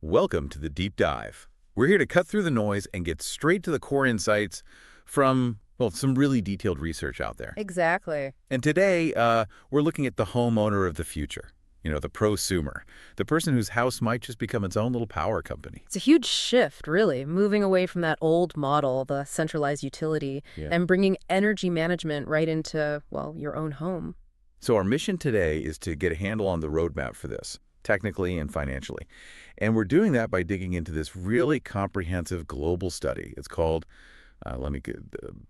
Welcome to the Deep Dive. We're here to cut through the noise and get straight to the core insights from, well, some really detailed research out there. Exactly. And today, we're looking at the homeowner of the future, the prosumer, the person whose house might just become its own little power company. It's a huge shift, really, moving away from that old model, the centralized utility, Yeah. and bringing energy management right into, well, your own home. So our mission today is to get a handle on the roadmap for this, technically and financially. And we're doing that by digging into this really comprehensive global study. It's called, let me get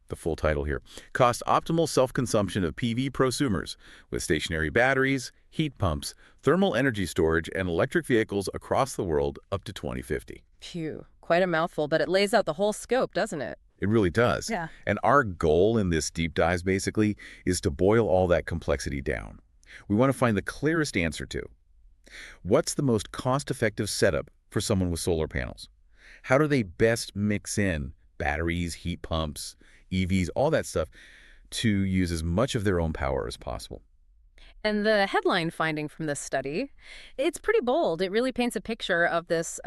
the full title here, Cost Optimal Self-Consumption of PV Prosumers with Stationary Batteries, Heat Pumps, Thermal Energy Storage, and Electric Vehicles Across the World up to 2050. Phew, quite a mouthful, but it lays out the whole scope, doesn't it? It really does. Yeah. And our goal in this deep dive, basically, is to boil all that complexity down. We want to find the clearest answer to what's the most cost-effective setup for someone with solar panels? How do they best mix in batteries, heat pumps, EVs, all that stuff to use as much of their own power as possible? And the headline finding from this study, it's pretty bold. It really paints a picture of this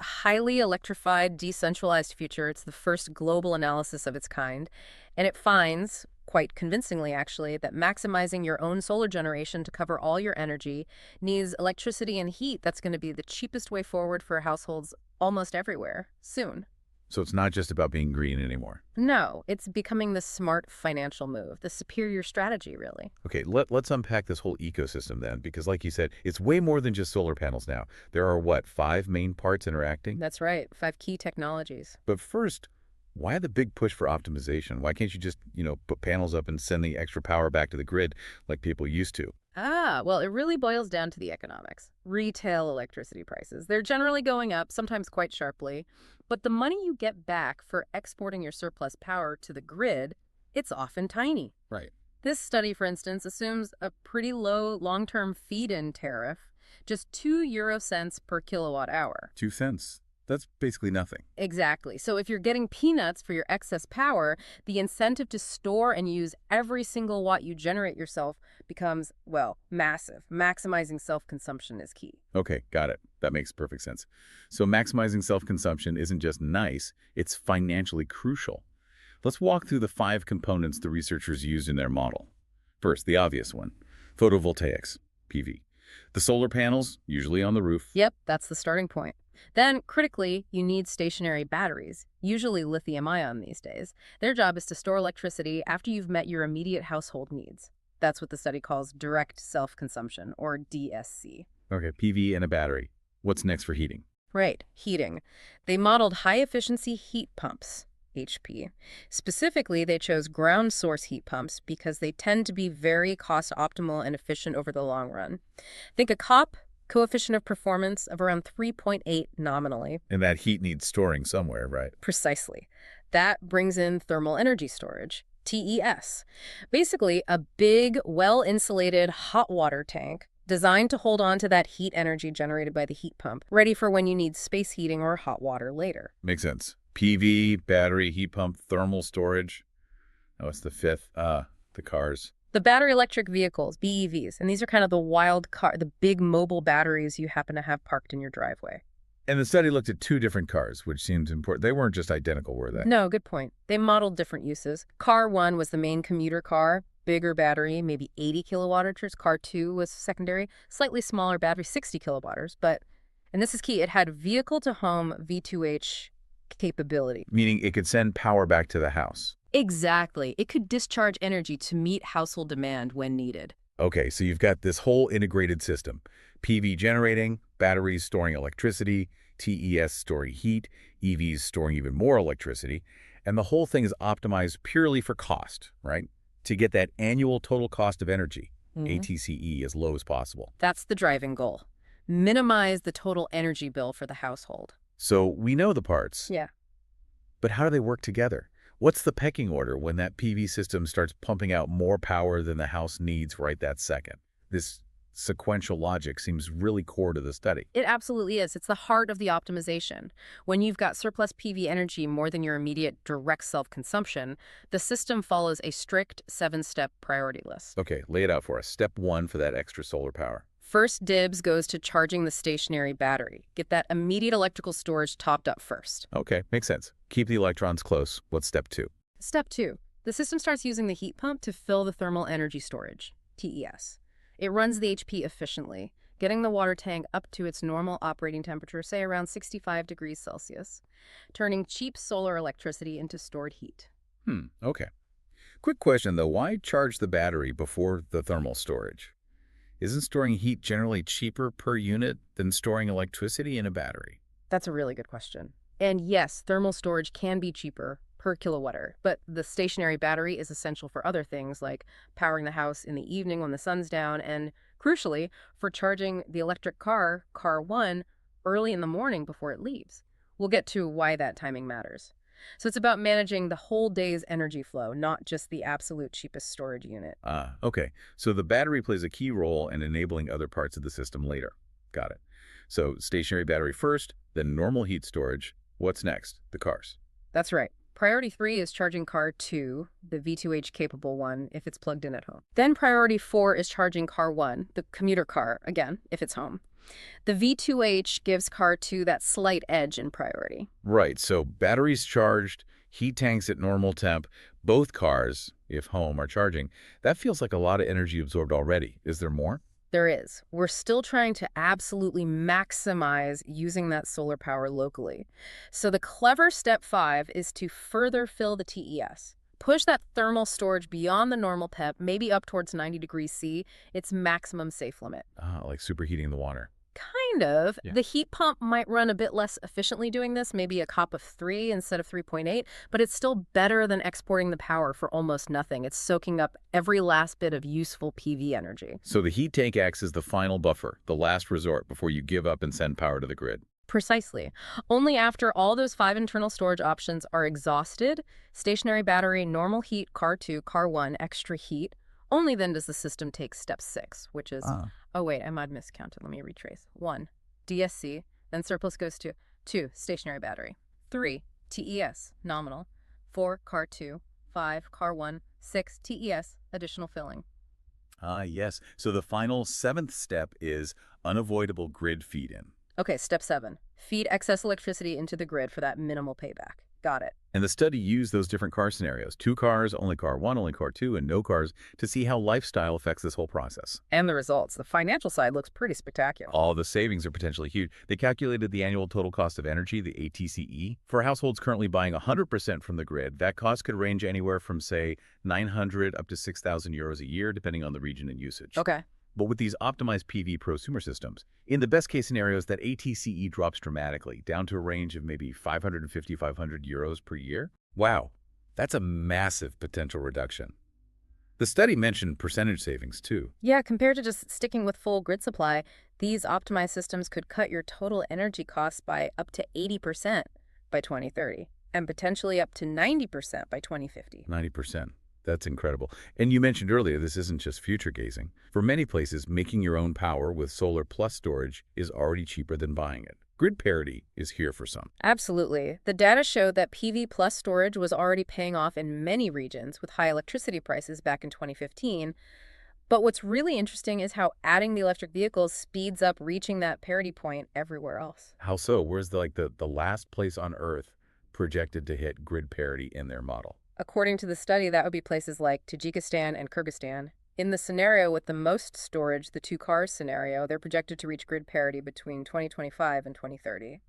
highly electrified, decentralized future. It's the first global analysis of its kind. And it finds, quite convincingly actually, that maximizing your own solar generation to cover all your energy needs electricity and heat that's going to be the cheapest way forward for households almost everywhere soon. So it's not just about being green anymore. No, it's becoming the smart financial move, the superior strategy, really. Okay, let's unpack this whole ecosystem then, because like you said, it's way more than just solar panels now. There are, what, 5 main parts interacting? That's right, 5 key technologies. But first, why the big push for optimization? Why can't you just, put panels up and send the extra power back to the grid like people used to? Well, it really boils down to the economics. Retail electricity prices. They're generally going up, sometimes quite sharply. But the money you get back for exporting your surplus power to the grid, it's often tiny. Right. This study, for instance, assumes a pretty low long-term feed-in tariff, just 2 euro cents per kilowatt hour. 2 cents. That's basically nothing. Exactly. So if you're getting peanuts for your excess power, the incentive to store and use every single watt you generate yourself becomes, well, massive. Maximizing self-consumption is key. Okay, got it. That makes perfect sense. So maximizing self-consumption isn't just nice, it's financially crucial. Let's walk through the 5 components the researchers used in their model. First, the obvious one, photovoltaics, PV. The solar panels, usually on the roof. Yep, that's the starting point. Then, critically, you need stationary batteries, usually lithium-ion these days. Their job is to store electricity after you've met your immediate household needs. That's what the study calls direct self-consumption, or DSC. Okay, PV and a battery. What's next for heating? Right, heating. They modeled high-efficiency heat pumps, HP. Specifically, they chose ground source heat pumps because they tend to be very cost-optimal and efficient over the long run. Think a coefficient of performance of around 3.8 nominally. And that heat needs storing somewhere, right? Precisely. That brings in thermal energy storage, TES. Basically, a big, well-insulated hot water tank designed to hold on to that heat energy generated by the heat pump, ready for when you need space heating or hot water later. Makes sense. PV, battery, heat pump, thermal storage. Oh, it's the 5th. The cars. The battery electric vehicles, BEVs, and these are kind of the big mobile batteries you happen to have parked in your driveway. And the study looked at 2 different cars, which seems important. They weren't just identical, were they? No, good point. They modeled different uses. Car 1 was the main commuter car, bigger battery, maybe 80 kilowatt-hours. Car 2 was secondary, slightly smaller battery, 60 kilowatt-hours. But, and this is key, it had vehicle-to-home V2H capability. Meaning it could send power back to the house. Exactly. It could discharge energy to meet household demand when needed. Okay, so you've got this whole integrated system. PV generating, batteries storing electricity, TES storing heat, EVs storing even more electricity, and the whole thing is optimized purely for cost, right? To get that annual total cost of energy, ATCE, as low as possible. That's the driving goal. Minimize the total energy bill for the household. So we know the parts. Yeah. But how do they work together? What's the pecking order when that PV system starts pumping out more power than the house needs right that second? This sequential logic seems really core to the study. It absolutely is. It's the heart of the optimization. When you've got surplus PV energy more than your immediate direct self-consumption, the system follows a strict 7-step priority list. Okay, lay it out for us. Step 1 for that extra solar power. First dibs goes to charging the stationary battery. Get that immediate electrical storage topped up first. Okay, makes sense. Keep the electrons close. What's step two? Step 2. The system starts using the heat pump to fill the thermal energy storage, TES. It runs the HP efficiently, getting the water tank up to its normal operating temperature, say around 65 degrees Celsius, turning cheap solar electricity into stored heat. Okay. Quick question though, why charge the battery before the thermal storage? Isn't storing heat generally cheaper per unit than storing electricity in a battery? That's a really good question. And yes, thermal storage can be cheaper per kilowatt-hour, but the stationary battery is essential for other things like powering the house in the evening when the sun's down and, crucially, for charging the electric car, car 1, early in the morning before it leaves. We'll get to why that timing matters. So it's about managing the whole day's energy flow, not just the absolute cheapest storage unit. Okay. So the battery plays a key role in enabling other parts of the system later. Got it. So stationary battery first, then normal heat storage. What's next? The cars. That's right. Priority 3 is charging car 2, the V2H capable one, if it's plugged in at home. Then priority 4 is charging car 1, the commuter car, again, if it's home. The V2H gives car 2 that slight edge in priority. Right. So batteries charged, heat tanks at normal temp, both cars, if home, are charging. That feels like a lot of energy absorbed already. Is there more? There is. We're still trying to absolutely maximize using that solar power locally. So the clever step 5 is to further fill the TES. Push that thermal storage beyond the normal PEP, maybe up towards 90 degrees C, its maximum safe limit. Like superheating the water. Kind of. Yeah. The heat pump might run a bit less efficiently doing this, maybe a COP of 3 instead of 3.8, but it's still better than exporting the power for almost nothing. It's soaking up every last bit of useful PV energy. So the heat tank acts as the final buffer, the last resort before you give up and send power to the grid. Precisely. Only after all those 5 internal storage options are exhausted, stationary battery, normal heat, car 2, car 1, extra heat, only then does the system take step 6, which is, oh wait, I might have miscounted. Let me retrace. 1, DSC, then surplus goes to 2, stationary battery, 3, TES, nominal, 4, car 2, 5, car 1, 6, TES, additional filling. Yes. So the final seventh step is unavoidable grid feed-in. Okay, step 7, feed excess electricity into the grid for that minimal payback. Got it. And the study used those different car scenarios, 2 cars, only car 1, only car 2, and no cars, to see how lifestyle affects this whole process. And the results. The financial side looks pretty spectacular. All the savings are potentially huge. They calculated the annual total cost of energy, the ATCE. For households currently buying 100% from the grid, that cost could range anywhere from, say, 900 up to 6,000 euros a year, depending on the region and usage. Okay. But with these optimized PV prosumer systems, in the best case scenarios, that ATCE drops dramatically, down to a range of maybe 550, 500 euros per year. Wow, that's a massive potential reduction. The study mentioned percentage savings, too. Yeah, compared to just sticking with full grid supply, these optimized systems could cut your total energy costs by up to 80% by 2030, and potentially up to 90% by 2050. 90%. That's incredible. And you mentioned earlier, this isn't just future gazing. For many places, making your own power with solar plus storage is already cheaper than buying it. Grid parity is here for some. Absolutely. The data showed that PV plus storage was already paying off in many regions with high electricity prices back in 2015. But what's really interesting is how adding the electric vehicles speeds up reaching that parity point everywhere else. How so? Where's the last place on Earth projected to hit grid parity in their model? According to the study, that would be places like Tajikistan and Kyrgyzstan. In the scenario with the most storage, the 2 cars scenario, they're projected to reach grid parity between 2025 and 2030,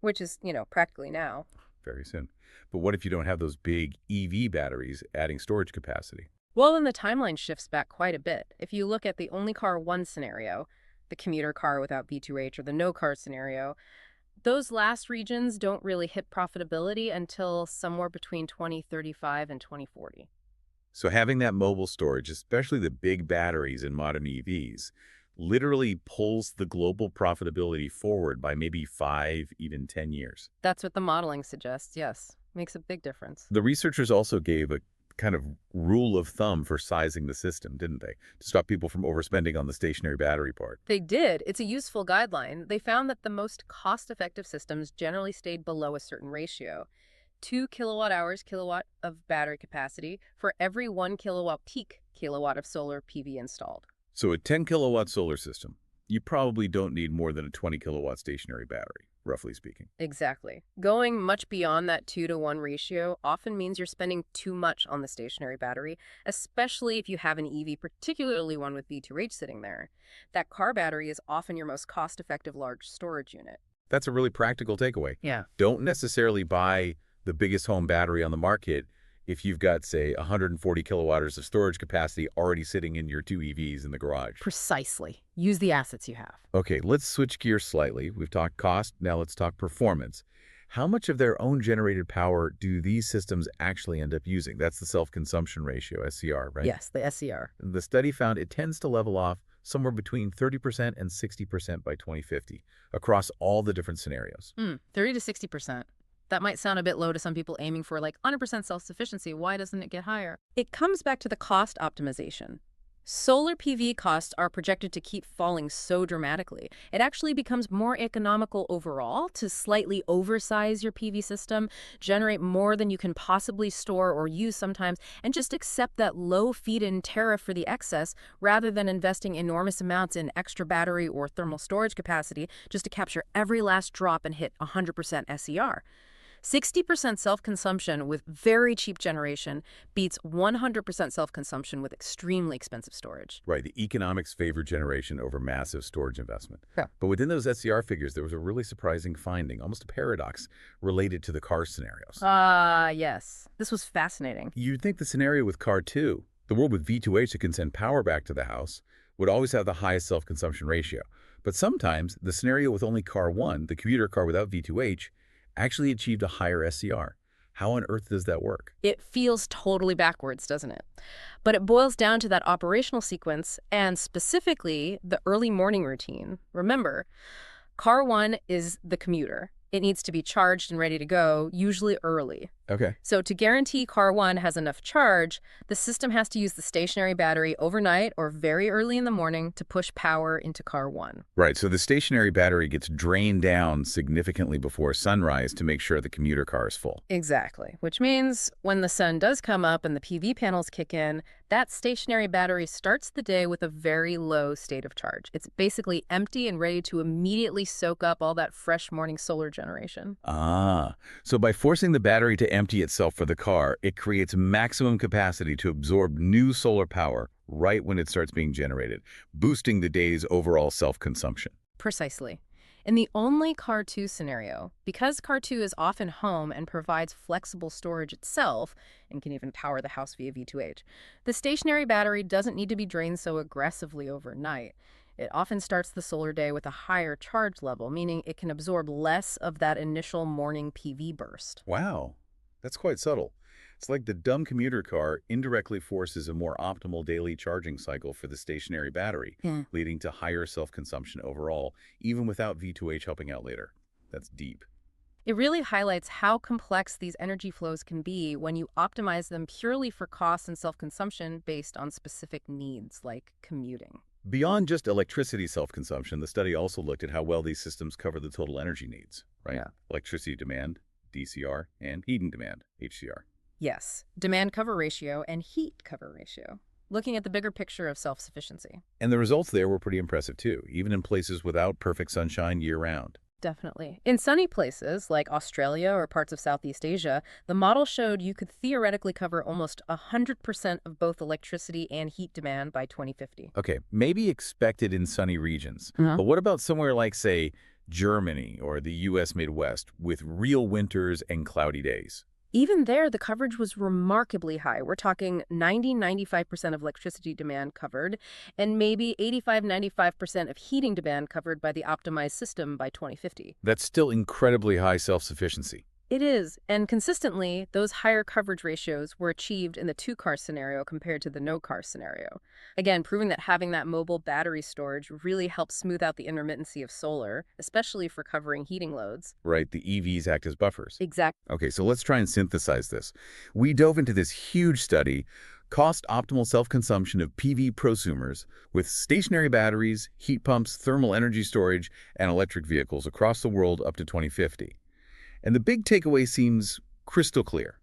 which is, practically now. Very soon. But what if you don't have those big EV batteries adding storage capacity? Well, then the timeline shifts back quite a bit. If you look at the only car 1 scenario, the commuter car without V2H, or the no car scenario, those last regions don't really hit profitability until somewhere between 2035 and 2040. So having that mobile storage, especially the big batteries in modern EVs, literally pulls the global profitability forward by maybe 5, even 10 years. That's what the modeling suggests, yes. Makes a big difference. The researchers also gave a kind of rule of thumb for sizing the system, didn't they? To stop people from overspending on the stationary battery part. They did. It's a useful guideline. They found that the most cost-effective systems generally stayed below a certain ratio. 2 kilowatt-hours kilowatt of battery capacity for every 1 kilowatt peak kilowatt of solar PV installed. So a 10 kilowatt solar system, You probably don't need more than a 20 kilowatt stationary battery, roughly speaking. Exactly. Going much beyond that 2-to-1 ratio often means you're spending too much on the stationary battery, especially if you have an EV, particularly one with V2H sitting there. That car battery is often your most cost-effective large storage unit. That's a really practical takeaway. Yeah. Don't necessarily buy the biggest home battery on the market if you've got, say, 140 kilowatts of storage capacity already sitting in your two EVs in the garage. Precisely. Use the assets you have. Okay, let's switch gears slightly. We've talked cost, now let's talk performance. How much of their own generated power do these systems actually end up using? That's the self-consumption ratio, SCR, right? Yes, the SCR. The study found it tends to level off somewhere between 30% and 60% by 2050 across all the different scenarios. 30 to 60%. That might sound a bit low to some people aiming for like 100% self-sufficiency. Why doesn't it get higher? It comes back to the cost optimization. Solar PV costs are projected to keep falling so dramatically. It actually becomes more economical overall to slightly oversize your PV system, generate more than you can possibly store or use sometimes, and just accept that low feed-in tariff for the excess rather than investing enormous amounts in extra battery or thermal storage capacity just to capture every last drop and hit 100% SER. 60% self-consumption with very cheap generation beats 100% self-consumption with extremely expensive storage. Right, the economics favor generation over massive storage investment. Yeah. But within those SCR figures, there was a really surprising finding, almost a paradox, related to the car scenarios. Yes. This was fascinating. You'd think the scenario with car 2, the world with V2H that can send power back to the house, would always have the highest self-consumption ratio. But sometimes, the scenario with only car 1, the commuter car without V2H, actually achieved a higher SCR. How on earth does that work? It feels totally backwards, doesn't it? But it boils down to that operational sequence and specifically the early morning routine. Remember, car 1 is the commuter. It needs to be charged and ready to go, usually early. Okay. So to guarantee car 1 has enough charge, the system has to use the stationary battery overnight or very early in the morning to push power into car 1. Right, so the stationary battery gets drained down significantly before sunrise to make sure the commuter car is full. Exactly, which means when the sun does come up and the PV panels kick in, that stationary battery starts the day with a very low state of charge. It's basically empty and ready to immediately soak up all that fresh morning solar generation. So by forcing the battery to empty itself for the car, it creates maximum capacity to absorb new solar power right when it starts being generated, boosting the day's overall self-consumption. Precisely. In the only car 2 scenario, because car 2 is often home and provides flexible storage itself and can even power the house via V2H, the stationary battery doesn't need to be drained so aggressively overnight. It often starts the solar day with a higher charge level, meaning it can absorb less of that initial morning PV burst. Wow, that's quite subtle. It's like the dumb commuter car indirectly forces a more optimal daily charging cycle for the stationary battery, leading to higher self-consumption overall, even without V2H helping out later. That's deep. It really highlights how complex these energy flows can be when you optimize them purely for cost and self-consumption based on specific needs, like commuting. Beyond just electricity self-consumption, the study also looked at how well these systems cover the total energy needs, right? Yeah. Electricity demand, DCR, and heating demand, HCR. Yes, demand cover ratio and heat cover ratio, looking at the bigger picture of self-sufficiency. And the results there were pretty impressive too, even in places without perfect sunshine year-round. Definitely. In sunny places like Australia or parts of Southeast Asia, the model showed you could theoretically cover almost 100% of both electricity and heat demand by 2050. Okay, maybe expected in sunny regions, but what about somewhere like, say, Germany or the U.S. Midwest with real winters and cloudy days? Even there, the coverage was remarkably high. We're talking 90-95% of electricity demand covered, and maybe 85-95% of heating demand covered by the optimized system by 2050. That's still incredibly high self-sufficiency. It is, and consistently, those higher coverage ratios were achieved in the 2-car scenario compared to the no-car scenario. Again, proving that having that mobile battery storage really helps smooth out the intermittency of solar, especially for covering heating loads. Right, the EVs act as buffers. Exactly. Okay, so let's try and synthesize this. We dove into this huge study, cost-optimal self-consumption of PV prosumers with stationary batteries, heat pumps, thermal energy storage, and electric vehicles across the world up to 2050. And the big takeaway seems crystal clear.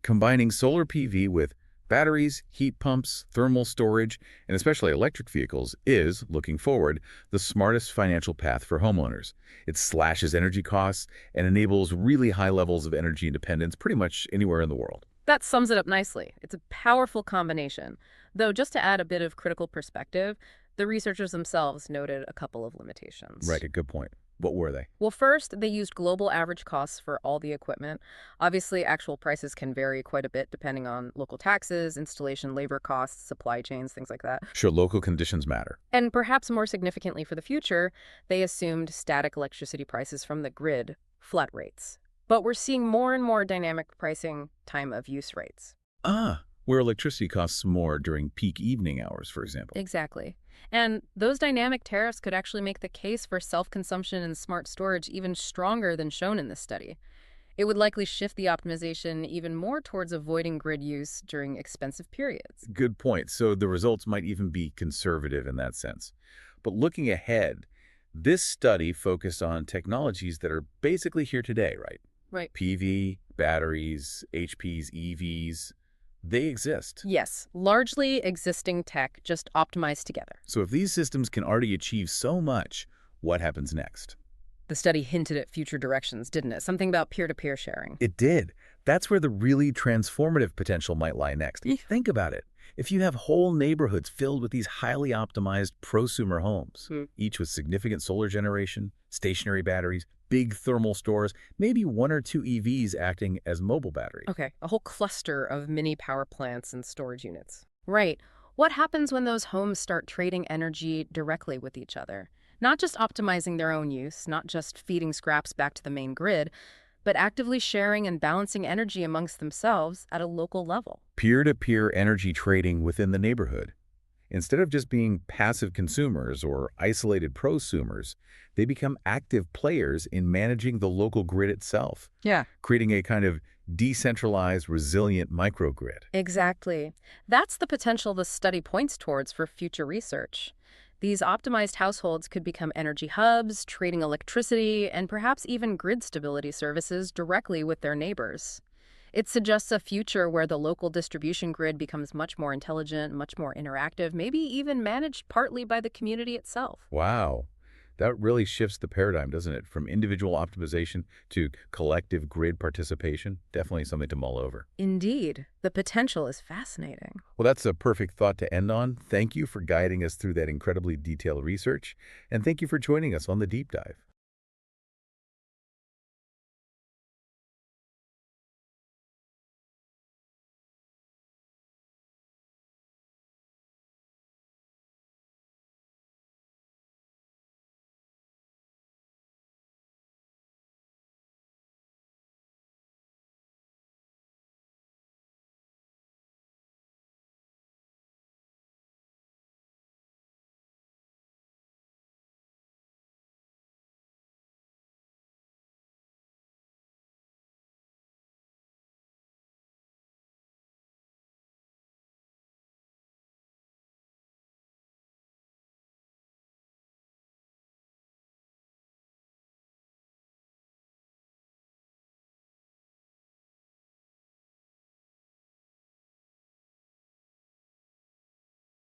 Combining solar PV with Batteries, heat pumps, thermal storage, and especially electric vehicles is, looking forward, the smartest financial path for homeowners. It slashes energy costs and enables really high levels of energy independence pretty much anywhere in the world. That sums it up nicely. It's a powerful combination. Though, just to add a bit of critical perspective, the researchers themselves noted a couple of limitations. Right, a good point. What were they? Well, first, they used global average costs for all the equipment. Obviously, actual prices can vary quite a bit depending on local taxes, installation labor costs, supply chains, things like that. Sure, local conditions matter. And perhaps more significantly for the future, they assumed static electricity prices from the grid, flat rates. But we're seeing more and more dynamic pricing, time of use rates. Where electricity costs more during peak evening hours, for example. Exactly. And those dynamic tariffs could actually make the case for self-consumption and smart storage even stronger than shown in this study. It would likely shift the optimization even more towards avoiding grid use during expensive periods. Good point. So the results might even be conservative in that sense. But looking ahead, this study focused on technologies that are basically here today, right? Right. PV, batteries, HPs, EVs, they exist. Yes, largely existing tech, just optimized together. So if these systems can already achieve so much, what happens next? The study hinted at future directions, didn't it? Something about peer-to-peer sharing. It did. That's where the really transformative potential might lie next. Think about it. If you have whole neighborhoods filled with these highly optimized prosumer homes, each with significant solar generation, stationary batteries, big thermal stores, maybe one or two EVs acting as mobile batteries. Okay, a whole cluster of mini power plants and storage units. Right. What happens when those homes start trading energy directly with each other? Not just optimizing their own use, not just feeding scraps back to the main grid, but actively sharing and balancing energy amongst themselves at a local level. Peer-to-peer energy trading within the neighborhood. Instead of just being passive consumers or isolated prosumers, they become active players in managing the local grid itself, Yeah. creating a kind of decentralized, resilient microgrid. Exactly. That's the potential the study points towards for future research. These optimized households could become energy hubs, trading electricity, and perhaps even grid stability services directly with their neighbors. It suggests a future where the local distribution grid becomes much more intelligent, much more interactive, maybe even managed partly by the community itself. Wow. That really shifts the paradigm, doesn't it? From individual optimization to collective grid participation. Definitely something to mull over. Indeed, the potential is fascinating. Well, that's a perfect thought to end on. Thank you for guiding us through that incredibly detailed research, and thank you for joining us on the deep dive.